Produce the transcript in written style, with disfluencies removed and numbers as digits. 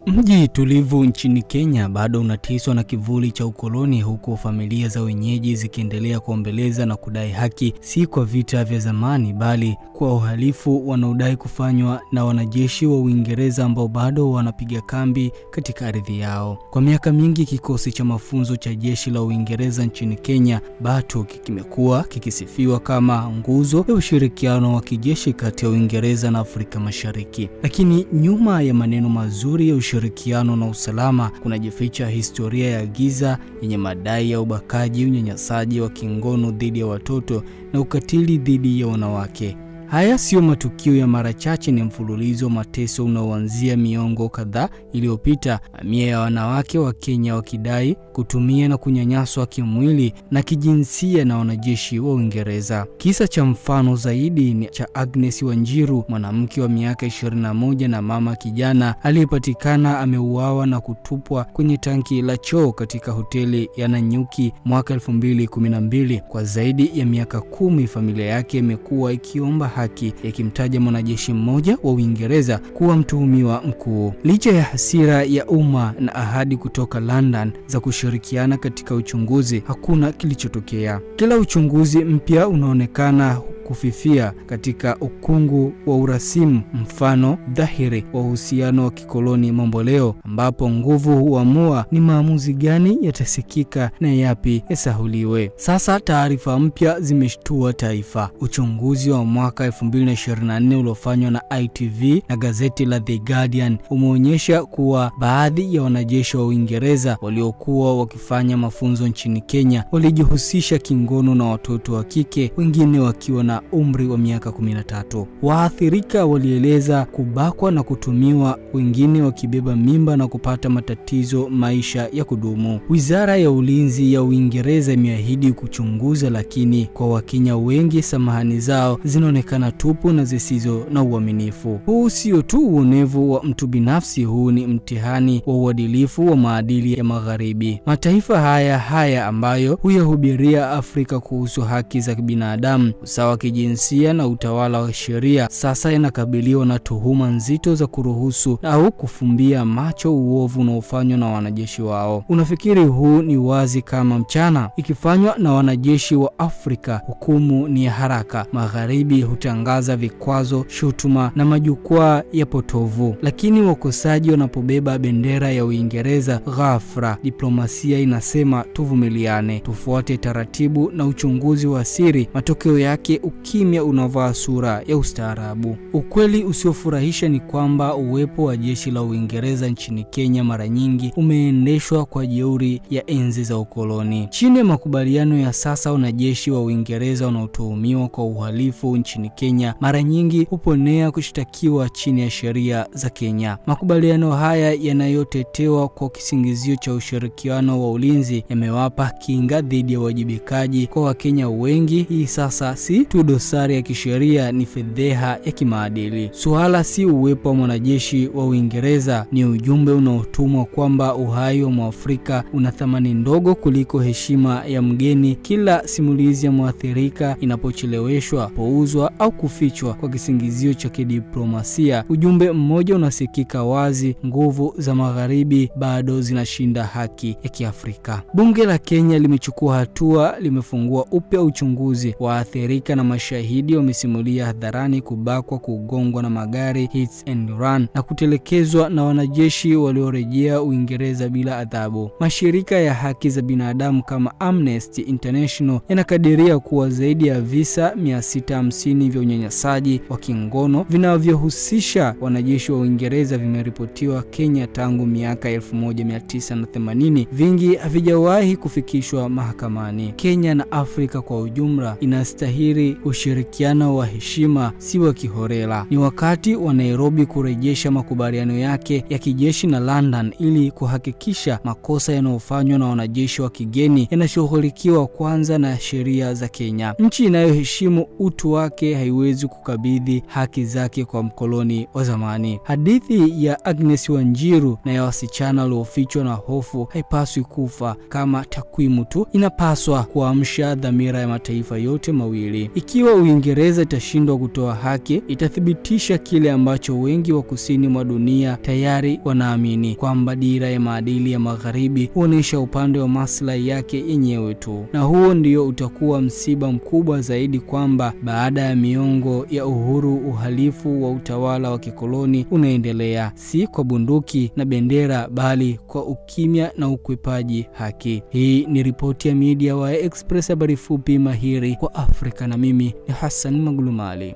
Mji tulivu nchini Kenya bado unatiswa na kivuli cha ukoloni, huku familia za wenyeji zikiendelea kuombeleza na kudai haki, si kwa vita vya zamani bali kwa uhalifu wanaodai kufanywa na wanajeshi wa Uingereza ambao bado wanapiga kambi katika ardhi yao. Kwa miaka mingi kikosi cha mafunzo cha jeshi la Uingereza nchini Kenya bado kimekuwa kikisifiwa kama nguzo ya ushirikiano wa kijeshi kati ya Uingereza na Afrika Mashariki. Lakini nyuma ya maneno mazuri ya ushirikiano na usalama kunajificha historia ya giza yenye madai ya ubakaji, unyanyasaji wa kingono dhidi ya watoto na ukatili dhidi ya wanawake. Haya sio matukio ya mara chache, ni mfululizo wa mateso unaoanzia miongo kadhaa iliyopita, mamia ya wanawake wa Kenya wakidai kutumia na kunyanyaswa kimwili na kijinsia na wanajeshi wa Uingereza. Kisa cha mfano zaidi ni cha Agnes Wanjiru, mwanamke wa miaka 21 na mama kijana aliyepatikana ameuawa na kutupwa kwenye tanki la choo katika hoteli ya Nanyuki mwaka 2012. Kwa zaidi ya miaka 10 familia yake imekuwa ikiomba haki, yakimtaja mwanajeshi mmoja wa Uingereza kuwa mtuhumiwa mkuu. Licha ya hasira ya umma na ahadi kutoka London za kushirikiana katika uchunguzi, hakuna kilichotokea. Kila uchunguzi mpya unaonekana kufifia katika ukungu wa urasimu, mfano dhahiri wa uhusiano wa kikoloni mamboleo, ambapo nguvu huamua ni maamuzi gani yatasikika na yapi yasahuliwe. Sasa taarifa mpya zimeshtua taifa. Uchunguzi wa mwaka 2024 uliofanywa na ITV na gazeti la The Guardian umeonyesha kuwa baadhi ya wanajeshi wa Uingereza waliokuwa wakifanya mafunzo nchini Kenya walijihusisha kingono na watoto wa kike, wengine wakiwa na umri wa miaka 13. Waathirika walieleza kubakwa na kutumiwa, wengine wakibeba mimba na kupata matatizo maisha ya kudumu. Wizara ya Ulinzi ya Uingereza imeahidi kuchunguza, lakini kwa Wakenya wengi samahani zao zinaonekana tupu na zisizo na uaminifu. Huu sio tu uonevu wa mtu binafsi, huu ni mtihani wa uadilifu wa maadili ya Magharibi. Mataifa haya ambayo huyahubiria Afrika kuhusu haki za binadamu, usawa jinsia na utawala wa sheria, sasa yanakabiliwa na tuhuma nzito za kuruhusu au kufumbia macho uovu unaofanywa na wanajeshi wao. Unafikiri huu ni wazi kama mchana? Ikifanywa na wanajeshi wa Afrika, hukumu ni ya haraka. Magharibi hutangaza vikwazo, shutuma na majukwaa ya potovu. Lakini wakosaji wanapobeba bendera ya Uingereza, ghafla diplomasia inasema tuvumiliane, tufuate taratibu na uchunguzi wa siri. Matokeo yake ukimya unavaa sura ya ustaarabu. Ukweli usiofurahisha ni kwamba uwepo wa jeshi la Uingereza nchini Kenya mara nyingi umeendeshwa kwa jeuri ya enzi za ukoloni. Chini ya makubaliano ya sasa, wanajeshi wa Uingereza wanaotuhumiwa kwa uhalifu nchini Kenya mara nyingi huponea kushtakiwa chini ya sheria za Kenya. Makubaliano haya yanayotetewa kwa kisingizio cha ushirikiano wa ulinzi yamewapa kinga dhidi ya wajibikaji kwa Wakenya wengi. Hii sasa si tu dosari ya kisheria, ni fedheha ya kimaadili. Suala si uwepo wa mwanajeshi wa Uingereza, ni ujumbe unaotumwa kwamba uhai wa Mwafrika una thamani ndogo kuliko heshima ya mgeni. Kila simulizi ya mwathirika inapocheleweshwa, pouzwa au kufichwa kwa kisingizio cha kidiplomasia, ujumbe mmoja unasikika wazi: nguvu za Magharibi bado zinashinda haki ya Kiafrika. Bunge la Kenya limechukua hatua, limefungua upya uchunguzi. Waathirika na mashahidi wamesimulia hadharani kubakwa, kugongwa na magari, hits and run, na kutelekezwa na wanajeshi waliorejea Uingereza bila adhabu. Mashirika ya haki za binadamu kama Amnesty International yanakadiria kuwa zaidi ya visa 650 vya unyanyasaji wa kingono vinavyohusisha wanajeshi wa Uingereza vimeripotiwa Kenya tangu miaka 1980. Vingi havijawahi kufikishwa mahakamani. Kenya na Afrika kwa ujumla inastahili ushirikiano wa heshima, si wa kihorela. Ni wakati wa Nairobi kurejesha makubaliano yake ya kijeshi na London ili kuhakikisha makosa yanayofanywa na wanajeshi wa kigeni yanashughulikiwa kwanza na sheria za Kenya. Nchi inayoheshimu utu wake haiwezi kukabidhi haki zake kwa mkoloni wa zamani. Hadithi ya Agnes Wanjiru na ya wasichana waliofichwa na hofu haipaswi kufa kama takwimu tu, inapaswa kuamsha dhamira ya mataifa yote mawili. Ikiwa Uingereza itashindwa kutoa haki, itathibitisha kile ambacho wengi wa kusini mwa dunia tayari wanaamini, kwamba dira ya maadili ya magharibi huonesha upande wa maslahi yake yenyewe tu. Na huo ndio utakuwa msiba mkubwa zaidi, kwamba baada ya miongo ya uhuru, uhalifu wa utawala wa kikoloni unaendelea, si kwa bunduki na bendera, bali kwa ukimya na ukwepaji haki. Hii ni ripoti ya Media wa Express, habari fupi mahiri kwa Afrika, na mimi ni Hassan Magulumali.